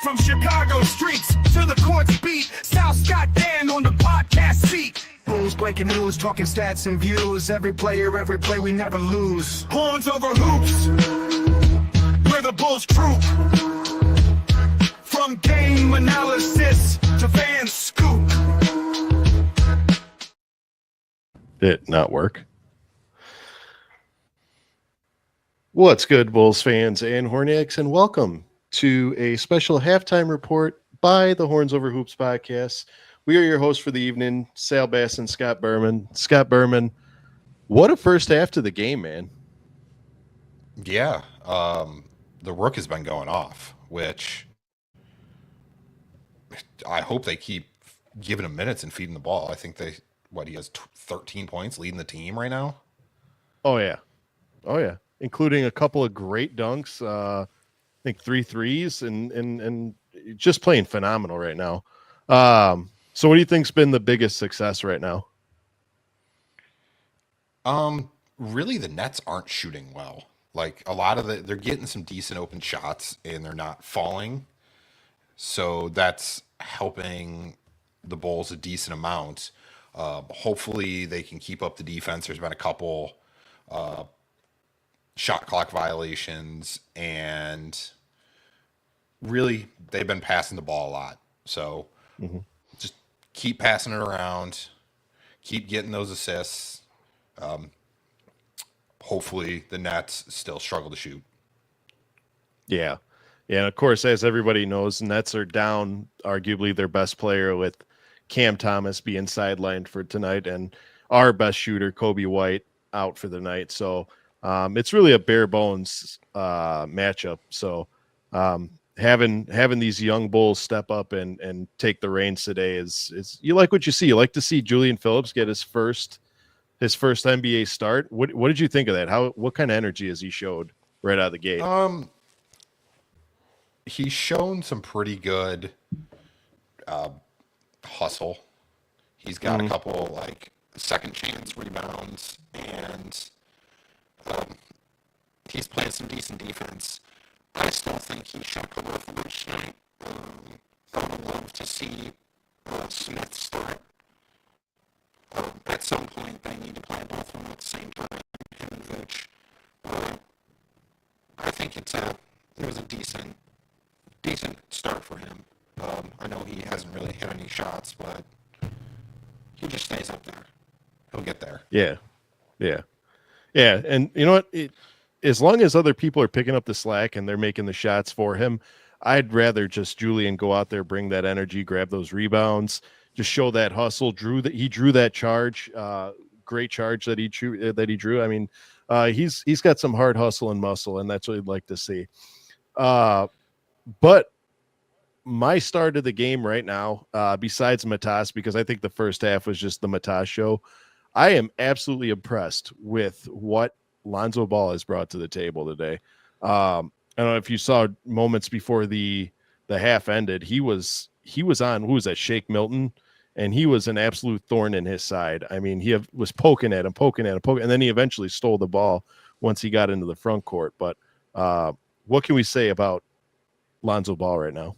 From Chicago streets to the courts beat, South Scott Dan on the podcast seat. Bulls breaking news, talking stats and views. Every player, every play, we never lose. Horns over hoops, we're the Bulls troop. From game analysis to fan scoop. Did it not work? What's good, Bulls fans and Hornets, and welcome to a special halftime report by the Horns Over Hoops podcast. We are your hosts for the evening, Sal Bass and Scott Berman. Scott Berman, what a first half to the game, man. Yeah, the Rook has been going off, which I hope they keep giving him minutes and feeding the ball. I think he has 13 points leading the team right now. Oh, yeah. Including a couple of great dunks. I think 3 threes and just playing phenomenal right now. So what do you think's been the biggest success right now? Really the Nets aren't shooting well. Like a lot of they're getting some decent open shots and they're not falling. So that's helping the Bulls a decent amount. Hopefully they can keep up the defense. There's been a couple shot clock violations, and really they've been passing the ball a lot. So just keep passing it around, keep getting those assists. Hopefully the Nets still struggle to shoot. Yeah. And of course, as everybody knows, Nets are down arguably their best player with Cam Thomas being sidelined for tonight, and our best shooter, Kobe White, out for the night. So it's really a bare bones matchup. So having these young Bulls step up and take the reins today is you like what you see. You like to see Julian Phillips get his first NBA start. What did you think of that? What kind of energy has he showed right out of the gate? He's shown some pretty good hustle. He's got a couple like second chance rebounds, and he's playing some decent defense. I still think he should come off the bench tonight. I would love to see Smith start. At some point, they need to play both of them at the same time, him and Vooch. I think it was a decent start for him. I know he hasn't really hit any shots, but he just stays up there. He'll get there. Yeah. And you know what? As long as other people are picking up the slack and they're making the shots for him, I'd rather just Julian go out there, bring that energy, grab those rebounds, just show that hustle. He drew that charge, great charge that he drew. I mean, he's got some hard hustle and muscle, and that's what I'd like to see. But my start of the game right now, besides Matas, because I think the first half was just the Matas show, I am absolutely impressed with what Lonzo Ball has brought to the table today. I don't know if you saw moments before the half ended. He was on, who was that, Shake Milton, and he was an absolute thorn in his side. I mean, he was poking at him, and then he eventually stole the ball once he got into the front court. But what can we say about Lonzo Ball right now?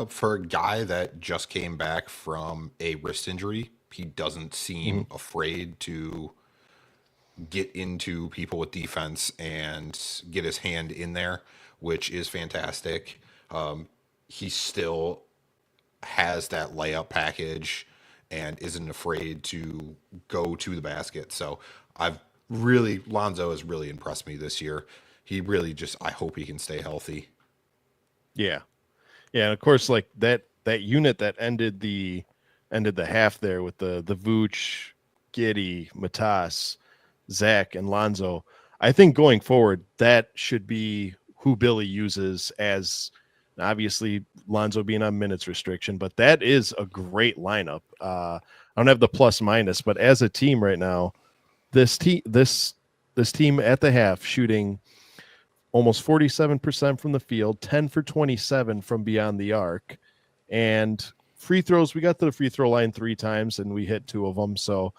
For a guy that just came back from a wrist injury, he doesn't seem afraid to get into people with defense and get his hand in there, which is fantastic. He still has that layup package and isn't afraid to go to the basket. So Lonzo has really impressed me this year. He really I hope he can stay healthy. Yeah. And of course, like that unit that ended the half there with the Vooch, Giddey, Matas, Zach, and Lonzo. I think going forward, that should be who Billy uses, as obviously Lonzo being on minutes restriction, but that is a great lineup. I don't have the plus minus, but as a team right now, this team at the half shooting almost 47% from the field, 10 for 27 from beyond the arc, and free throws. We got to the free throw line 3 times and we hit 2 of them. So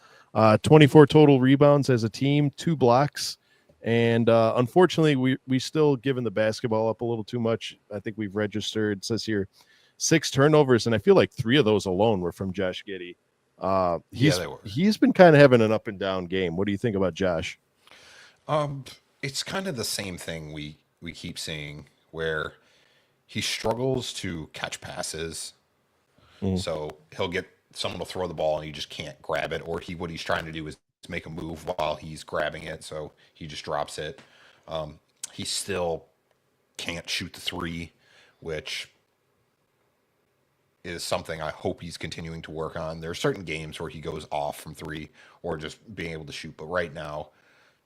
24 total rebounds as a team, 2 blocks, And unfortunately, we still giving the basketball up a little too much. I think we've registered, it says here, 6 turnovers, and I feel like 3 of those alone were from Josh Giddey. They were. He's been kind of having an up and down game. What do you think about Josh? It's kind of the same thing we keep seeing where he struggles to catch passes. So he'll get someone to throw the ball and he just can't grab it, or what he's trying to do is make a move while he's grabbing it, so he just drops it. He still can't shoot the 3, which is something I hope he's continuing to work on. There are certain games where he goes off from 3 or just being able to shoot, but right now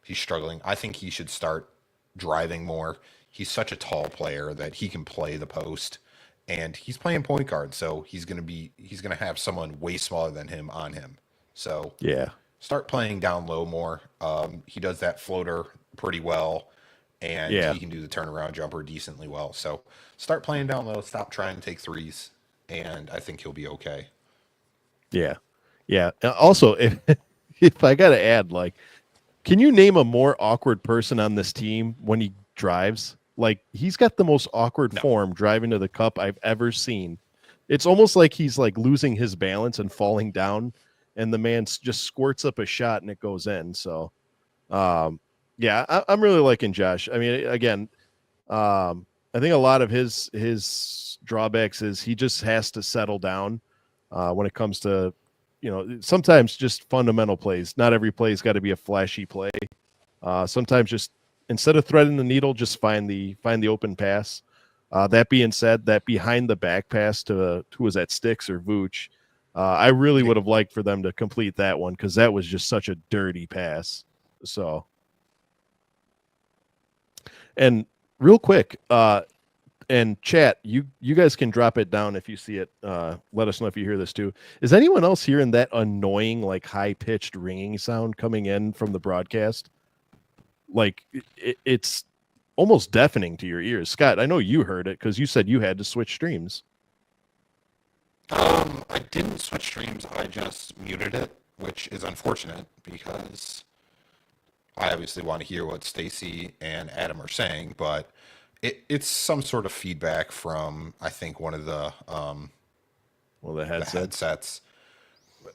he's struggling. I think he should start driving more. He's such a tall player that he can play the post, and he's playing point guard, so he's gonna have someone way smaller than him on him. So Yeah. start playing down low more. He does that floater pretty well, and he can do the turnaround jumper decently well. So start playing down low. Stop trying to take threes, and I think he'll be okay. Yeah. Yeah. Also, if I got to add, like, can you name a more awkward person on this team when he drives? Like, he's got the most awkward form driving to the cup I've ever seen. It's almost like he's like losing his balance and falling down, and the man just squirts up a shot and it goes in. So, I'm really liking Josh. I mean, again, I think a lot of his drawbacks is he just has to settle down when it comes to, sometimes just fundamental plays. Not every play's got to be a flashy play. Sometimes just instead of threading the needle, just find the open pass. That being said, that behind the back pass to who was that, Sticks or Vooch, I really would have liked for them to complete that one because that was just such a dirty pass. So, and real quick, and chat, you guys can drop it down if you see it. Let us know if you hear this too. Is anyone else hearing that annoying, like high-pitched ringing sound coming in from the broadcast? Like it's almost deafening to your ears. Scott, I know you heard it because you said you had to switch streams. I didn't switch streams. I just muted it, which is unfortunate because I obviously want to hear what Stacy and Adam are saying, but it's some sort of feedback from, I think, one of the the headsets.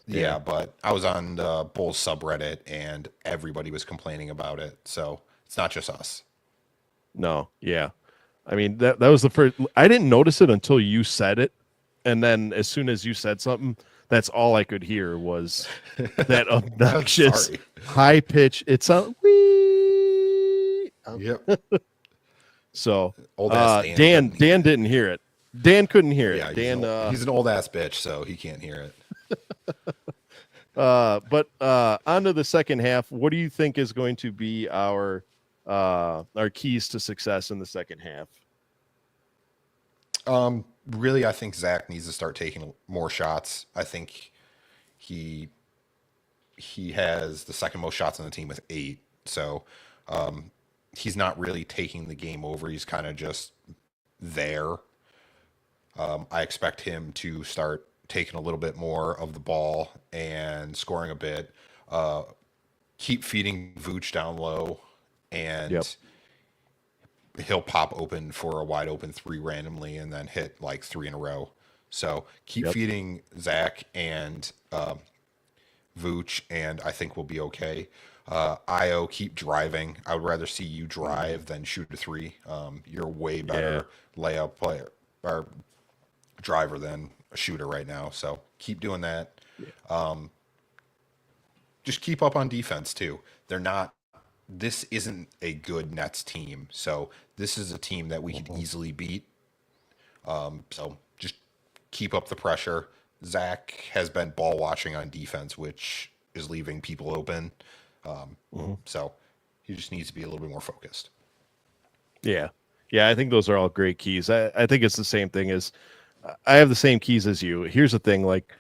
Yeah, but I was on the Bulls subreddit and everybody was complaining about it, so it's not just us. No, yeah. I mean, that was the first. I didn't notice it until you said it, and then as soon as you said something, that's all I could hear was that obnoxious high pitch. It's a wee. Yep. So Dan didn't hear it. Dan couldn't hear it. Yeah, Dan, he's an old ass bitch, so he can't hear it. But on to the second half. What do you think is going to be our keys to success in the second half? Really, I think Zach needs to start taking more shots. I think he has the second most shots on the team with 8. So he's not really taking the game over. He's kind of just there. I expect him to start taking a little bit more of the ball and scoring a bit. Keep feeding Vooch down low, and he'll pop open for a wide open 3 randomly and then hit like 3 in a row. So keep feeding Zach and Vooch, and I think we'll be okay. Io, keep driving. I would rather see you drive than shoot a 3. You're way better layup player or driver than a shooter right now. So keep doing that. Just keep up on defense too. This isn't a good Nets team. So this is a team that we could easily beat. So just keep up the pressure. Zach has been ball watching on defense, which is leaving people open. So he just needs to be a little bit more focused. Yeah. I think those are all great keys. I think it's the same thing as I have the same keys as you. Here's the thing, like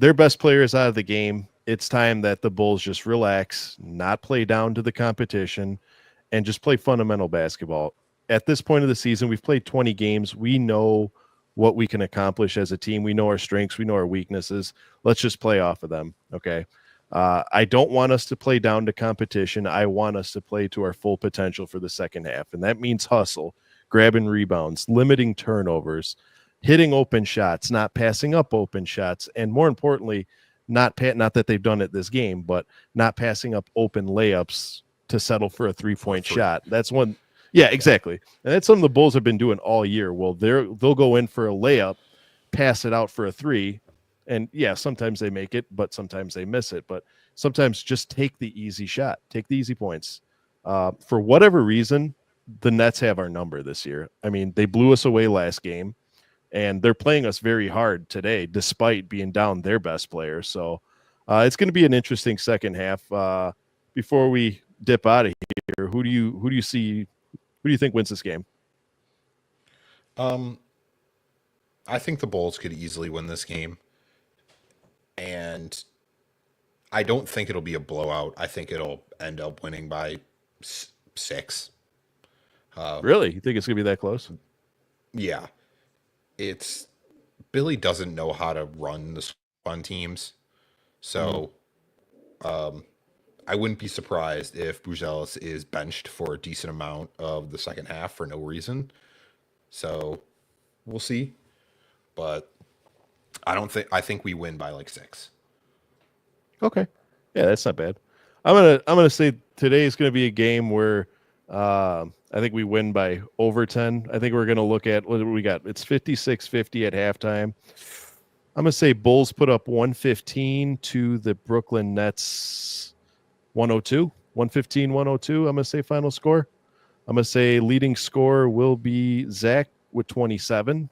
their best player is out of the game. It's time that the Bulls just relax, not play down to the competition, and just play fundamental basketball. At this point of the season, we've played 20 games. We know what we can accomplish as a team. We know our strengths. We know our weaknesses. Let's just play off of them. Okay. I don't want us to play down to competition. I want us to play to our full potential for the second half. And that means hustle, grabbing rebounds, limiting turnovers, hitting open shots, not passing up open shots, and more importantly, not that they've done it this game, but not passing up open layups to settle for a 3-point shot. That's one. Yeah, exactly. And that's something the Bulls have been doing all year. Well, they'll go in for a layup, pass it out for a 3, and yeah, sometimes they make it, but sometimes they miss it. But sometimes just take the easy shot, take the easy points. For whatever reason, the Nets have our number this year. I mean, they blew us away last game, and they're playing us very hard today, despite being down their best player. So it's going to be an interesting second half. Before we dip out of here, who do you see? Who do you think wins this game? I think the Bulls could easily win this game. And I don't think it'll be a blowout. I think it'll end up winning by 6. Really? You think it's going to be that close? Yeah. It's Billy doesn't know how to run the fun teams. So I wouldn't be surprised if Buzelis is benched for a decent amount of the second half for no reason. So we'll see. But I think we win by like 6. Okay. Yeah, that's not bad. I'm gonna say today is gonna be a game where I think we win by over 10. I think we're gonna look at what we got. It's 56-50 at halftime. I'm gonna say Bulls put up 115 to the Brooklyn Nets 102. 115-102. I'm gonna say final score. I'm gonna say leading scorer will be Zach with 27.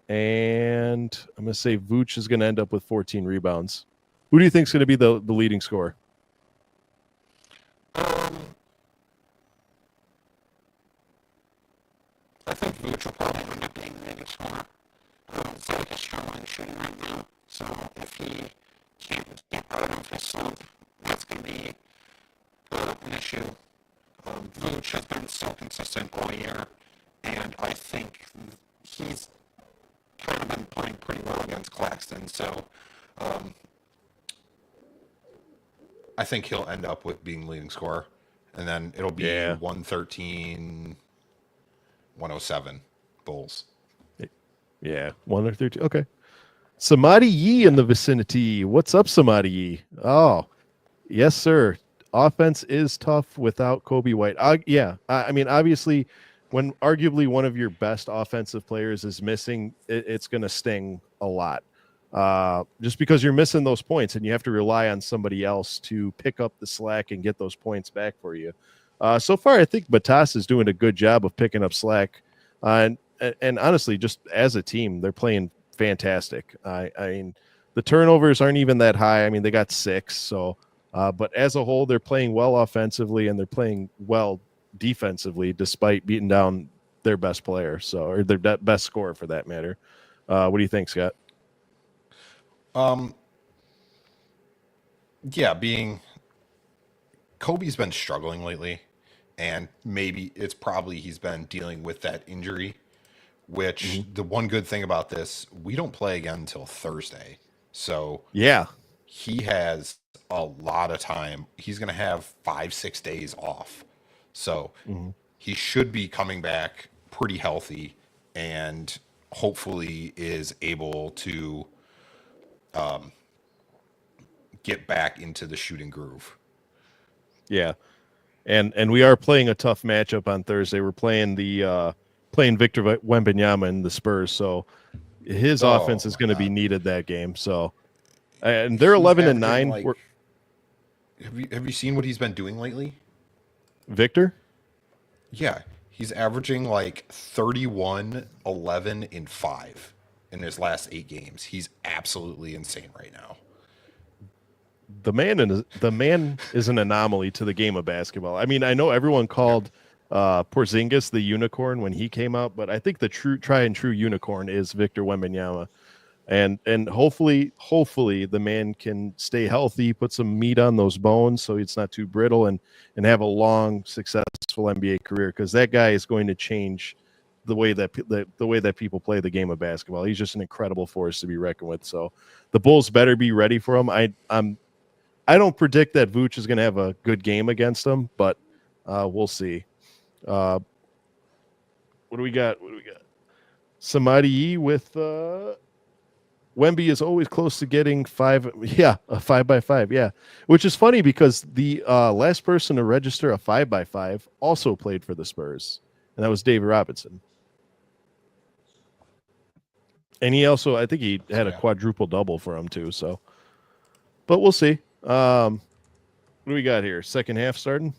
And I'm going to say Vooch is going to end up with 14 rebounds. Who do you think is going to be the leading scorer? I think Vooch will probably end up being the leading scorer. Zach is struggling shooting right now. So if he can't get out of his slump, that's going to be an issue. Vooch has been so consistent all year, and I think he's kind of been playing pretty well against Claxton, so I think he'll end up with being leading scorer, and then it'll be 113, 107 Bulls. Yeah, 113. Okay. Samadi Yee in the vicinity. What's up, Samadi Yee? Oh, yes, sir. Offense is tough without Kobe White. I mean, obviously, when arguably one of your best offensive players is missing, it's going to sting a lot. Just because you're missing those points and you have to rely on somebody else to pick up the slack and get those points back for you. So far, I think Matas is doing a good job of picking up slack. And honestly, just as a team, they're playing fantastic. I mean, the turnovers aren't even that high. I mean, they got 6. So, but as a whole, they're playing well offensively and they're playing well defensively, despite beating down their best player, or their best scorer for that matter. What do you think, Scott? Kobe's been struggling lately, and maybe it's probably he's been dealing with that injury, which the one good thing about this, we don't play again until Thursday. So yeah, he has a lot of time. He's going to have 5-6 days off. So he should be coming back pretty healthy and hopefully is able to get back into the shooting groove. Yeah. And we are playing a tough matchup on Thursday. We're playing playing Victor Wembanyama and the Spurs. So his offense is going to be needed that game. So, and they're 11-9. Have you seen what he's been doing lately? Victor? Yeah, he's averaging like 31, 11, and 5 in his last 8 games. He's absolutely insane right now. The man is an anomaly to the game of basketball. I mean, I know everyone called Porzingis the unicorn when he came out, but I think the tried and true unicorn is Victor Wembanyama. And hopefully the man can stay healthy, put some meat on those bones so it's not too brittle, and have a long, successful NBA career, because that guy is going to change the way that people play the game of basketball. He's just an incredible force to be reckoned with. So the Bulls better be ready for him. I don't predict that Vooch is going to have a good game against them, but we'll see. What do we got? Samadi with Wemby is always close to getting 5. Yeah, a 5x5. Yeah, which is funny because the last person to register a 5x5 also played for the Spurs, and that was David Robinson. And he also, I think he had a quadruple double for him too. So, but we'll see. What do we got here? Second half starting.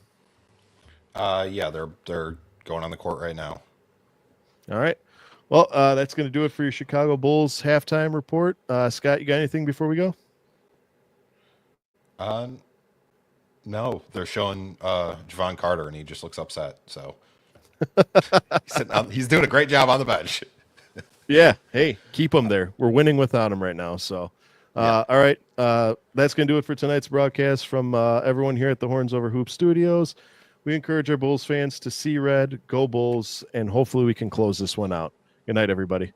Yeah, they're going on the court right now. All right. Well, that's going to do it for your Chicago Bulls halftime report. Scott, you got anything before we go? No, they're showing Javon Carter, and he just looks upset. So he's doing a great job on the bench. Yeah. Hey, keep him there. We're winning without him right now. So, all right. That's going to do it for tonight's broadcast from everyone here at the Horns Over Hoops Studios. We encourage our Bulls fans to see red, go Bulls, and hopefully we can close this one out. Good night, everybody.